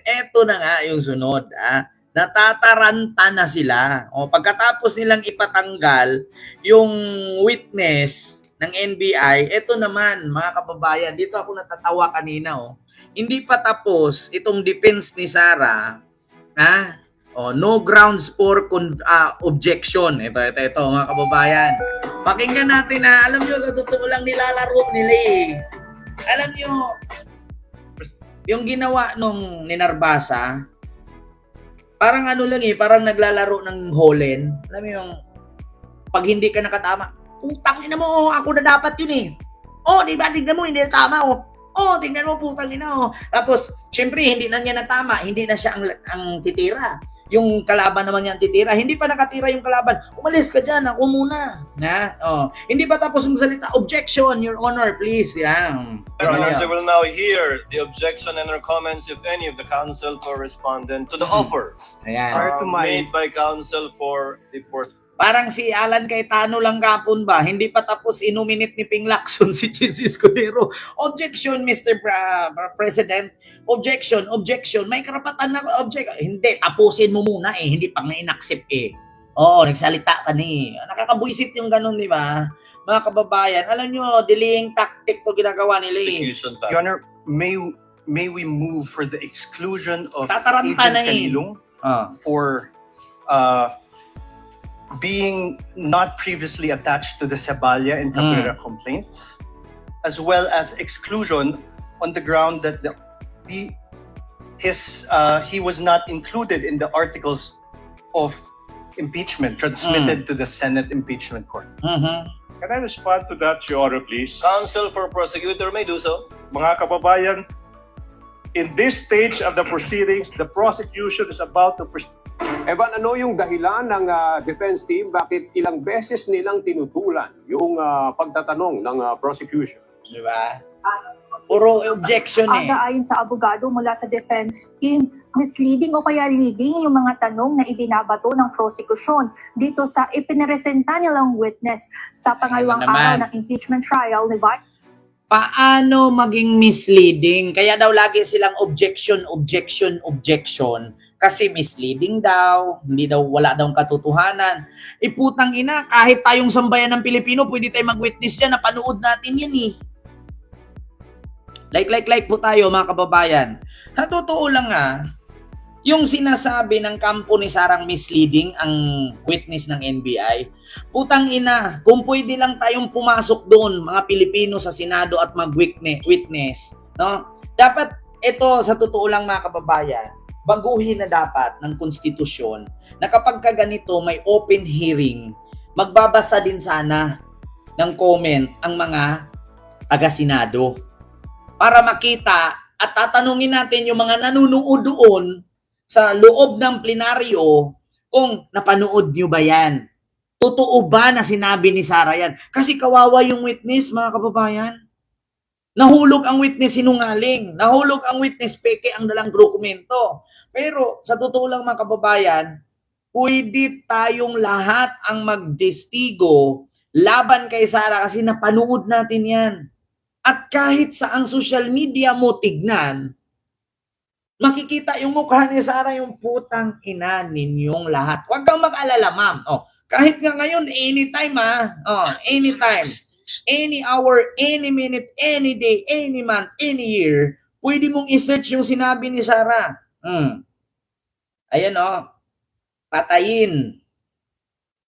Eto na nga yung sunod, natataranta na sila. O, pagkatapos nilang ipatanggal yung witness ng NBI, eto naman mga kababayan, dito ako natatawa kanina. Hindi pa tapos itong defense ni Sara, no grounds for objection. Ito mga kababayan. Pakinggan natin alam nyo, totoo lang nilalaro nila eh. Alam nyo, yung ginawa nung Ninarbasa, parang ano lang parang naglalaro ng Holland. Alam mo yung, pag hindi ka nakatama, putang ina mo, ako na dapat yun eh. Di ba, tignan mo, hindi na tama tignan mo, putang ina Tapos, syempre, hindi na niya natama, hindi na siya ang titira. Yung kalaban naman niya ang titira, hindi pa nakatira yung kalaban, umalis ka dyan, ako muna. Hindi pa tapos yung salita, objection, your honor, please. The council will now hear the objection and or comments, if any, of the council correspondent to the offer made by council for the fourth. Parang si Alan Cayetano lang kapon ba? Hindi pa tapos inuminit ni Ping Lacson si Chis Escudero. Objection, Mr. President. Objection. May karapatan na object. Hindi, tapusin mo muna hindi pa nga in-accept nagsalita ka ni. Nakakabuisit yung ganun, di ba? Mga kababayan, alam nyo, delaying tactic to ginagawa nila Your Honor, may we move for the exclusion of Tataranta Agent na Canilong for being not previously attached to the Cebalya and Cabrera complaints, as well as exclusion on the ground that he was not included in the articles of impeachment transmitted to the Senate Impeachment Court. Can I respond to that, Your Honor, please? Counsel for prosecutor may do so. Mga kababayan, in this stage of the proceedings, the prosecution is about to Evan, ano yung dahilan ng defense team? Bakit ilang beses nilang tinutulan yung pagtatanong ng prosecution? Di ba? Puro objection Ayon sa abogado mula sa defense team, misleading o kaya leading yung mga tanong na ibinabato ng prosecution dito sa ipiniresenta nilang witness sa pangalawang araw ng impeachment trial ni Vice. Paano maging misleading? Kaya daw lagi silang objection. Kasi misleading daw, wala daw katotohanan. Putang ina, kahit tayong sambayan ng Pilipino, pwede tayo mag-witness dyan, napanood natin yan Like po tayo mga kababayan. Totoo lang yung sinasabi ng kampo ni Sarang misleading ang witness ng NBI, putang ina, kung pwede lang tayong pumasok doon, mga Pilipino sa Senado at mag-witness, no? Dapat ito, sa totoo lang mga kababayan, baguhin na dapat ng konstitusyon na kapag ganito may open hearing, magbabasa din sana ng comment ang mga taga-Senado para makita at tatanungin natin yung mga nanunood doon sa loob ng plenaryo kung napanood nyo ba yan. Totoo ba na sinabi ni Sara yan? Kasi kawawa yung witness, mga kababayan. Nahulog ang witness sinungaling. Nahulog ang witness peke ang dalang dokumento. Pero sa totoo lang mga kababayan, pwede tayong lahat ang magdestigo laban kay Sara kasi napanood natin yan. At kahit sa ang social media mo tignan, makikita yung mukha ni Sara, yung putang ina ninyong lahat. Huwag kang mag-alala, ma'am. Kahit nga ngayon, anytime anytime, any hour, any minute, any day, any month, any year, pwede mong i-search yung sinabi ni Sara. Ayan patayin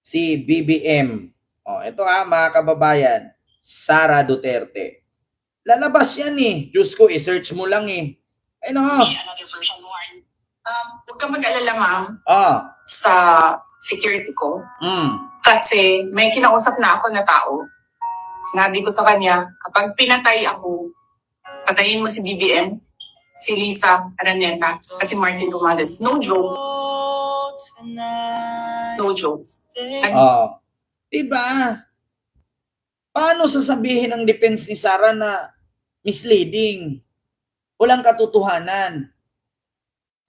si BBM. Ito mga kababayan, Sara Duterte. Lalabas yan Diyos ko, i-search mo lang Another version warn. Huwag kang mag-alala, ma'am, sa security ko. Kasi may kinausap na ako na tao. Sinabi ko sa kanya, kapag pinatay ako, patayin mo si BBM, si Lisa Araneta, at si Martin Romales. No joke. No joke. Diba? Paano sasabihin ng defense ni Sara na misleading? Walang katotohanan.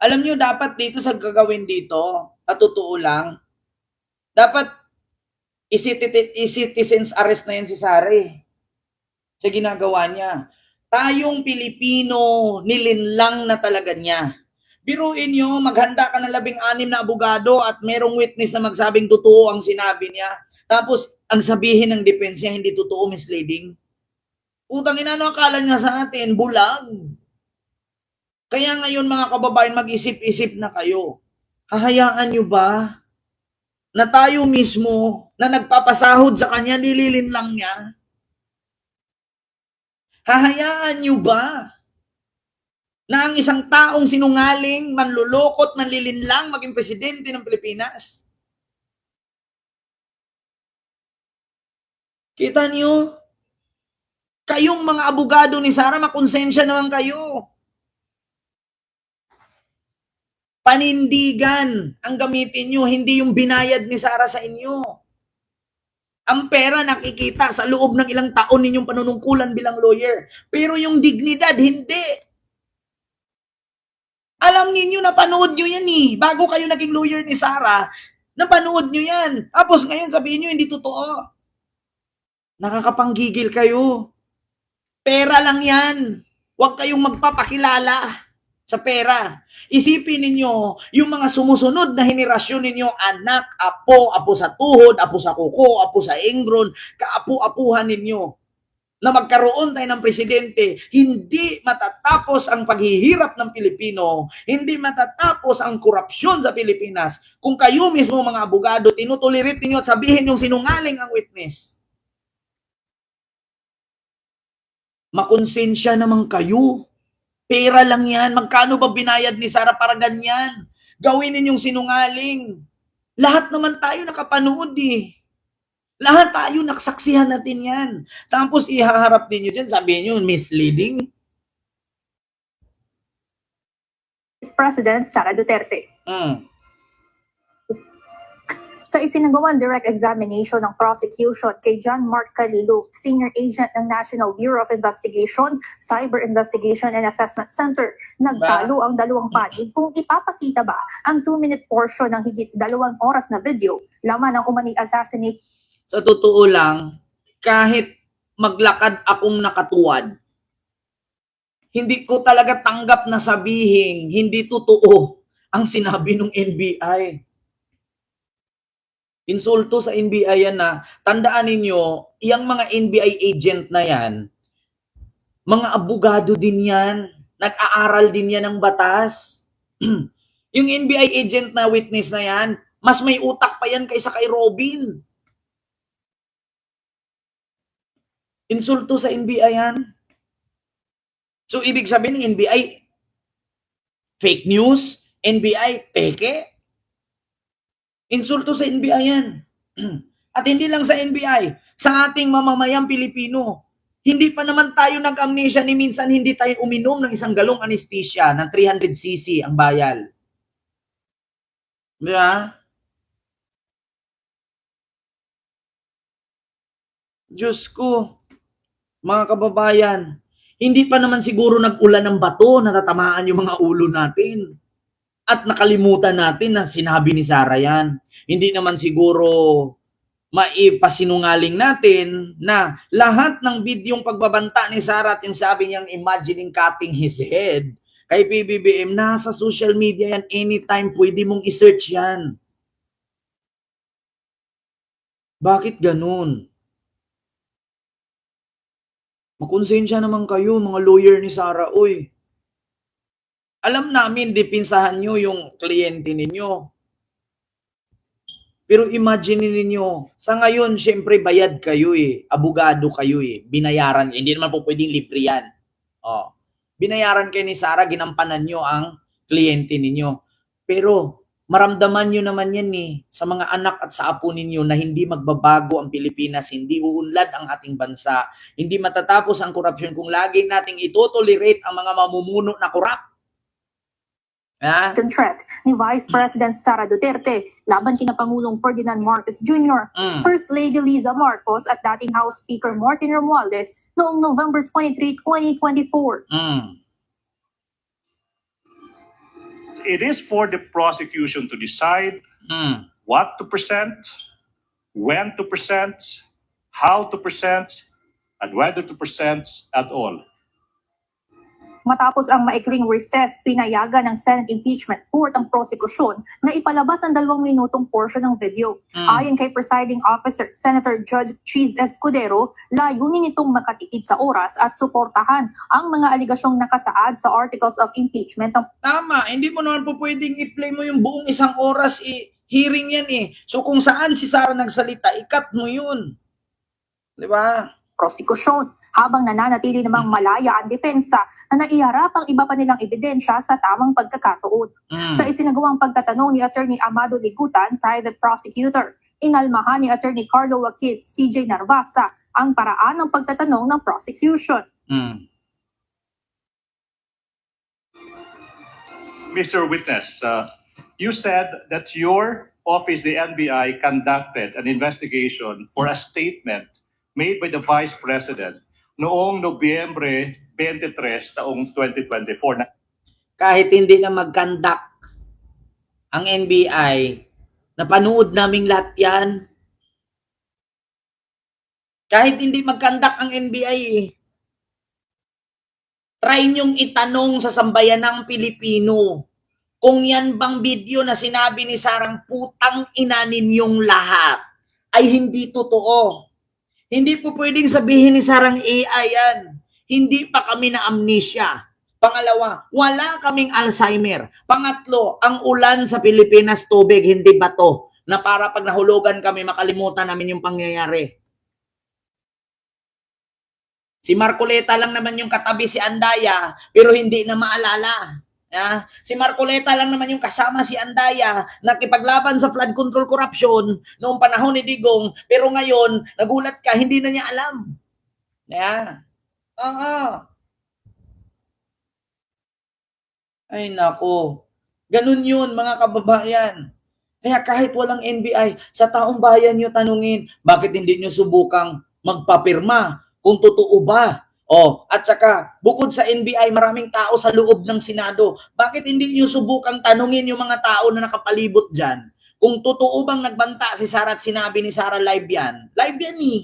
Alam nyo, dapat dito sa gagawin dito, at totoo lang, dapat i-citizen's arrest na yan si Sara sa ginagawa niya. Tayong Pilipino, nilinlang na talaga niya. Biruin nyo, maghanda ka ng 16 na abogado at merong witness na magsabing totoo ang sinabi niya. Tapos, ang sabihin ng defense niya, hindi totoo, misleading. Putang ina, ano akala niya sa atin? Bulag. Kaya ngayon mga kababayan, mag-isip-isip na kayo. Hahayaan nyo ba na tayo mismo na nagpapasahod sa kanya, nililin lang niya? Hahayaan nyo ba na ang isang taong sinungaling, manlulokot, manlilinlang, maging presidente ng Pilipinas? Kita niyo? Kayong mga abogado ni Sara, makonsensya naman kayo. Panindigan ang gamitin nyo, hindi yung binayad ni Sara sa inyo. Ang pera nakikita sa loob ng ilang taon ninyong panunungkulan bilang lawyer. Pero yung dignidad, hindi. Alam niyo, napanood nyo yan eh. Bago kayo naging lawyer ni Sara, napanood nyo yan. Tapos ngayon sabihin nyo, hindi totoo. Nakakapanggigil kayo. Pera lang yan. Huwag kayong magpapakilala sa pera. Isipin ninyo, yung mga sumusunod na henerasyon ninyo, anak, apo, apo sa tuhod, apo sa kuko, apo sa ingron, kaapu-apuhan ninyo, na magkaroon tayo ng presidente, hindi matatapos ang paghihirap ng Pilipino, hindi matatapos ang korupsyon sa Pilipinas, kung kayo mismo mga abogado, tinutolerate ninyo at sabihin yung sinungaling ang witness. Makonsensya naman kayo. Pera lang yan. Magkano ba binayad ni Sara para ganyan? Gawin ninyong sinungaling. Lahat naman tayo nakapanood eh. Lahat tayo naksaksihan natin yan. Tapos ihaharap ninyo dyan, sabihin nyo, misleading. Vice President Sara Duterte. Sa isinagawang direct examination ng prosecution kay John Mark Calilo, Senior Agent ng National Bureau of Investigation, Cyber Investigation and Assessment Center, nagtalo ang dalawang panig kung ipapakita ba ang 2-minute portion ng higit 2 oras na video laman ng umano'y assassinate. Sa totoo lang, kahit maglakad akong nakatuwad, hindi ko talaga tanggap na sabihin hindi totoo ang sinabi ng NBI. Insulto sa NBI yan na, tandaan ninyo, yung mga NBI agent na yan, mga abogado din yan, nag-aaral din yan ng batas. Yung NBI agent na witness na yan, mas may utak pa yan kaysa kay Robin. Insulto sa NBI yan. So, ibig sabihin ng NBI, fake news, NBI, peke. Insulto sa NBI yan. At hindi lang sa NBI, sa ating mamamayang Pilipino. Hindi pa naman tayo nag-amnesia ni minsan hindi tayo uminom ng 1 galong anesthesia ng 300cc ang bayal. Diba? Diyos ko, mga kababayan, hindi pa naman siguro nag-ulan ng bato na tatamaan yung mga ulo natin. At nakalimutan natin na sinabi ni Sara yan. Hindi naman siguro maipasinungaling natin na lahat ng bidyong pagbabanta ni Sara at yung sabi niyang imagining cutting his head kay PBBM, nasa social media yan, anytime pwede mong i-search yan. Bakit ganun? Makonsensya naman kayo, mga lawyer ni Sara, oy. Alam namin, dipinsahan nyo yung kliyente ninyo. Pero imagine ninyo, sa ngayon, syempre bayad kayo eh. Abogado kayo eh. Binayaran. Hindi naman po pwedeng libre yan. Oh. Binayaran kayo ni Sara, ginampanan nyo ang kliyente ninyo. Pero maramdaman nyo naman yan eh, sa mga anak at sa apo ninyo na hindi magbabago ang Pilipinas, hindi uunlad ang ating bansa, hindi matatapos ang korupsyon kung lagi nating itotolerate ang mga mamumuno na korap. Threat ni Vice President Sara Duterte laban kina Pangulong Ferdinand Marcos Jr., First Lady Liza Marcos at dating House Speaker Martin Romualdez noong November 23, 2024. It is for the prosecution to decide what to present, when to present, how to present, and whether to present at all. Matapos ang maikling recess, pinayagan ng Senate Impeachment Court ang prosekusyon na ipalabas ang 2 minutong portion ng video. Ayon kay Presiding Officer Senator Judge Cheese Escudero, layunin itong makatipid sa oras at suportahan ang mga aligasyong nakasaad sa Articles of Impeachment. Tama, hindi mo naman po pwedeng i-play mo yung buong 1 oras, hearing yan eh. So kung saan si Sara nagsalita, ikat mo yun. Di ba? Prosekusyon, habang nananatili namang malaya ang depensa na naiharap ang iba pa nilang ebidensya sa tamang pagkakataon. Sa isinagawang pagtatanong ni Attorney Amado Ligutan, private prosecutor, inalmahan ni Attorney Carlo Joaquin CJ Narvasa ang paraan ng pagtatanong ng prosecution. Mr. Witness, you said that your office, the NBI, conducted an investigation for a statement made by the Vice President noong Nobyembre 23, taong 2024. Kahit hindi na mag-conduct ang NBI, napanood naming lahat yan. Kahit hindi mag-conduct ang NBI, try niyong itanong sa sambayanang Pilipino kung yan bang video na sinabi ni Sarang putang ina ninyong lahat ay hindi totoo. Hindi po pwedeng sabihin ni Sarang AI yan. Hindi pa kami na amnesia. Pangalawa, wala kaming Alzheimer. Pangatlo, ang ulan sa Pilipinas tubig, hindi bato. Na para pag nahulugan kami, makalimutan namin yung pangyayari. Si Marcoleta lang naman yung katabi si Andaya, pero hindi na maalala. Si Marcoleta lang naman yung kasama si Andaya, nakipaglaban sa flood control corruption noong panahon ni Digong, pero ngayon, nagulat ka, hindi na niya alam. Ay nako, ganun yun mga kababayan. Kaya kahit walang NBI, sa taong bayan nyo tanungin, bakit hindi nyo subukang magpapirma kung totoo ba? At saka, bukod sa NBI, maraming tao sa loob ng Senado. Bakit hindi nyo subukang tanungin yung mga tao na nakapalibot dyan? Kung totoo bang nagbanta si Sara at sinabi ni Sara live yan? Live yan eh.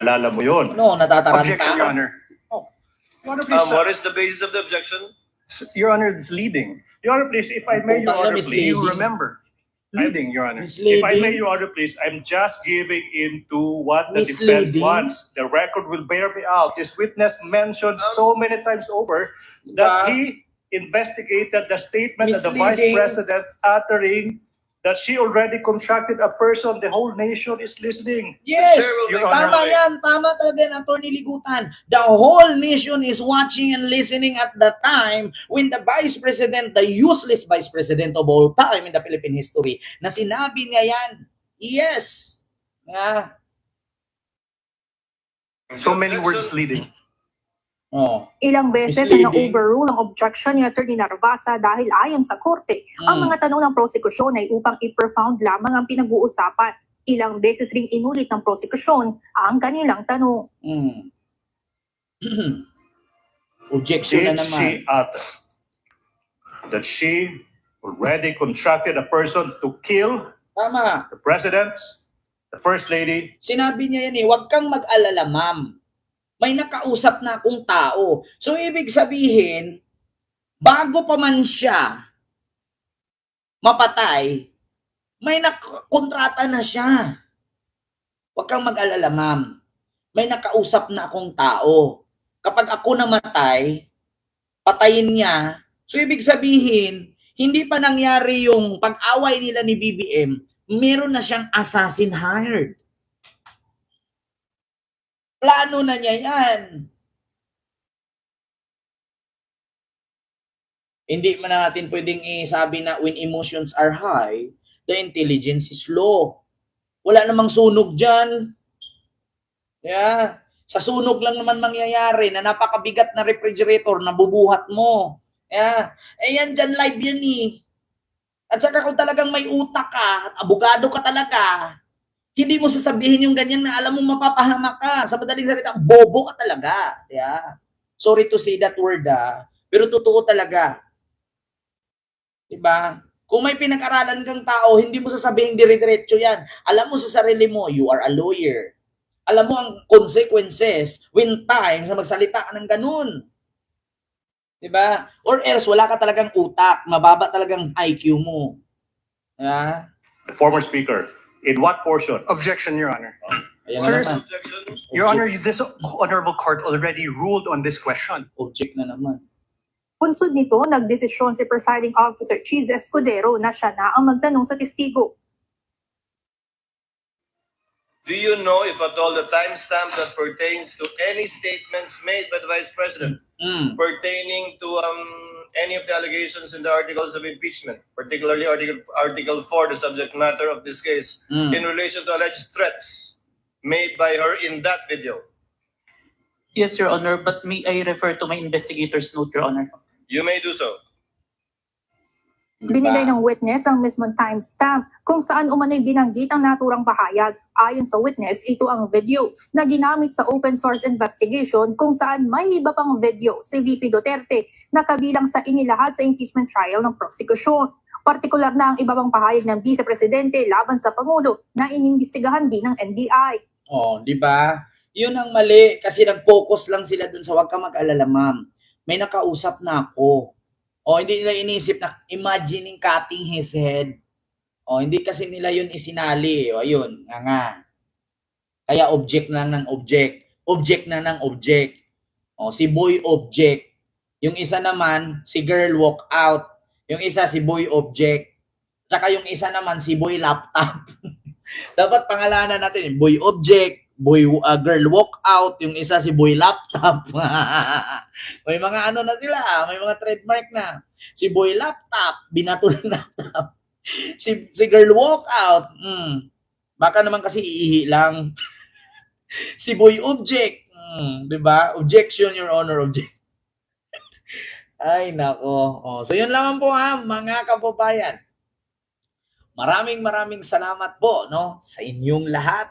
Alala mo yun. No, natataranta. Objection, Your Honor. What is the basis of the objection? Your Honor, it's leading. Your Honor, please, if I may, Your Honor, please. You remember. Leading, Your Honor. If I may, Your Honor, please, I'm just giving into what the defense wants. The record will bear me out. This witness mentioned so many times over that he investigated the statement of the Vice President uttering that she already contracted a person. The whole nation is listening. Yes, Your tama yan. Tama talaga yan, Atty. Ligutan. The whole nation is watching and listening at the time when the Vice President, the useless Vice President of all time in the Philippine history, na sinabi niya yan. Yes. So many words leading. Ilang beses na na-overrule ang objection ni Atty. Narvasa dahil ayon sa korte, ang mga tanong ng prosekusyon ay upang i-profound lamang ang pinag-uusapan. Ilang beses ring inulit ng prosekusyon ang kanilang tanong. Objection na Did naman. she utter that she already contracted a person to kill Tama. the President, the First Lady? Sinabi niya yan eh, huwag kang mag-alala, ma'am. May nakausap na akong tao. So, ibig sabihin, bago pa man siya mapatay, may nakakontrata na siya. Huwag kang mag-alala, ma'am. May nakausap na akong tao. Kapag ako namatay, patayin niya. So, ibig sabihin, hindi pa nangyari yung pag-away nila ni BBM, meron na siyang assassin hired. Plano na niya yan. Hindi man natin pwedeng isabi na when emotions are high, the intelligence is low. Wala namang sunog dyan. Sa sunog lang naman mangyayari na napakabigat na refrigerator na bubuhat mo. Yan dyan, live yan eh. At saka kung talagang may utak ka at abogado ka talaga, hindi mo sasabihin yung ganyan na alam mo mapapahamak ka. Sa madaling salita, bobo ka talaga. Sorry to say that word pero totoo talaga. Diba? Kung may pinag-aralan kang tao, hindi mo sasabihin dire-diretso yan. Alam mo sa sarili mo, you are a lawyer. Alam mo ang consequences when time sa magsalita ka ng ganun. Diba? Or else, wala ka talagang utak. Mababa talagang IQ mo. Diba? Former Speaker, in what portion? Objection, Your Honor. Ayan Sir, na naman. Objection. Your Honor, this honorable court already ruled on this question. Object na naman. Punsod nito, nagdesisyon si Presiding Officer Cheese Escudero na siya na ang magtanong sa testigo. Do you know if at all the timestamp that pertains to any statements made by the Vice President pertaining to any of the allegations in the articles of impeachment, particularly Article 4, the subject matter of this case, in relation to alleged threats made by her in that video? Yes, Your Honor, but may I refer to my investigator's note, Your Honor? You may do so. Binigay ng witness ang mismong timestamp kung saan umano'y binanggit ang naturang pahayag. Ayon sa witness, ito ang video na ginamit sa open source investigation kung saan may iba pang video si VP Duterte na kabilang sa inilahad sa impeachment trial ng prosekusyon. Partikular na ang iba pang pahayag ng Vice Presidente laban sa Pangulo na inimbestigahan din ng NBI. Oh, di ba? Yun ang mali kasi nag-focus lang sila dun sa wag ka mag-alala, ma'am. May nakausap na ako. O hindi nila inisip na imagining cutting his head. O hindi kasi nila yun isinali. O ayun, nga. Kaya object na ng object. Object na ng object. O si boy object. Yung isa naman, si girl walk out. Yung isa si boy object. Tsaka yung isa naman si boy laptop. Dapat pangalanan natin, boy object, boy girl walk out, yung isa si boy laptop. May mga ano na sila, may mga trademark na. Si boy laptop, binato ng laptop. si girl walk out. Baka naman kasi iihi lang. Si boy object, 'di ba? Objection, Your Honor, object. Ay nako. Oh, so yun lang po ha, mga kababayan. Maraming salamat po no sa inyong lahat.